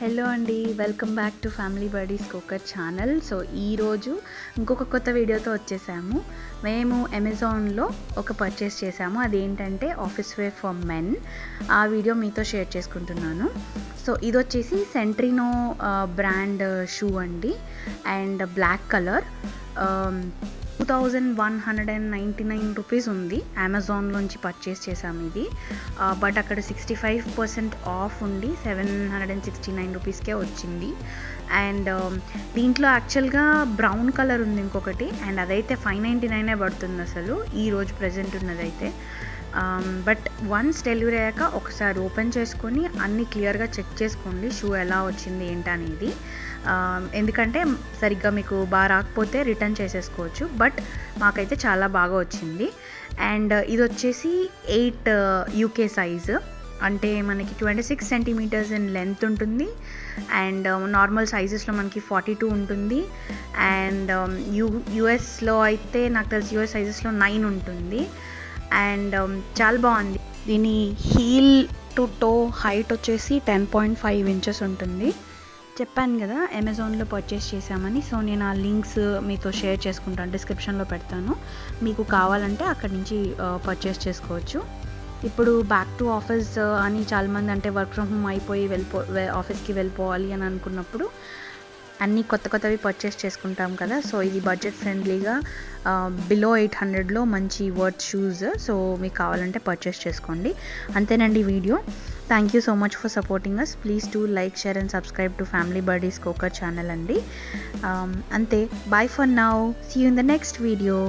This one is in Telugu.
హలో అండి, welcome back to family birdies cooker channel. సో ఈరోజు ఇంకొక కొత్త వీడియోతో వచ్చేసాము. మేము అమెజాన్లో ఒక పర్చేస్ చేసాము. అదేంటంటే ఆఫీస్ వేర్ ఫర్ మెన్. ఆ వీడియో మీతో షేర్ చేసుకుంటున్నాను. సో ఇది వచ్చేసి సెంట్రినో బ్రాండ్ షూ అండి, అండ్ బ్లాక్ కలర్. 2199 రూపీస్ ఉంది. అమెజాన్లోంచి పర్చేస్ చేసాము ఇది. బట్ అక్కడ 65% ఆఫ్ ఉండి 769 రూపీస్కే వచ్చింది. అండ్ దీంట్లో యాక్చువల్గా బ్రౌన్ కలర్ ఉంది ఇంకొకటి, అండ్ అదైతే 599 పడుతుంది అసలు ఈరోజు ప్రజెంట్ ఉన్నదైతే. బట్ వన్స్ డెలివరీ అయ్యాక ఒకసారి ఓపెన్ చేసుకొని అన్నీ క్లియర్గా చెక్ చేసుకోండి షూ ఎలా వచ్చింది ఏంటనేది. ఎందుకంటే సరిగ్గా మీకు బాగా రాకపోతే రిటర్న్ చేసేసుకోవచ్చు. బట్ మాకైతే చాలా బాగా వచ్చింది. అండ్ ఇది వచ్చేసి 8 UK సైజు, అంటే మనకి 26 సెంటీమీటర్స్ ఇన్ లెంత్ ఉంటుంది. అండ్ నార్మల్ సైజెస్లో మనకి 42 ఉంటుంది. అండ్ యూఎస్లో అయితే నాకు తెలిసి యూఎస్ సైజెస్లో 9 ఉంటుంది. అండ్ చాలా బాగుంది. దీని హీల్ టు టో హైట్ వచ్చేసి 10.5 ఇంచెస్ ఉంటుంది. చెప్పాను కదా అమెజాన్లో పర్చేస్ చేశామని. సో నేను ఆ లింక్స్ మీతో షేర్ చేసుకుంటాను, డిస్క్రిప్షన్లో పెడతాను. మీకు కావాలంటే అక్కడి నుంచి పర్చేస్ చేసుకోవచ్చు. ఇప్పుడు బ్యాక్ టు ఆఫీస్ అని చాలామంది అంటే వర్క్ ఫ్రమ్ హోమ్ అయిపోయి ఆఫీస్కి వెళ్ళిపోవాలి అని అనుకున్నప్పుడు అన్నీ కొత్తవి పర్చేస్ చేసుకుంటాం కదా. సో ఇది బడ్జెట్ ఫ్రెండ్లీగా బిలో 800లో మంచి వర్త్ షూస్. సో మీకు కావాలంటే పర్చేస్ చేసుకోండి. అంతేనండి video. Thank you so much for supporting us. Please to like, share and subscribe to family birdies cooker channel అండి. అంతే. Bye for now. See you in the next video.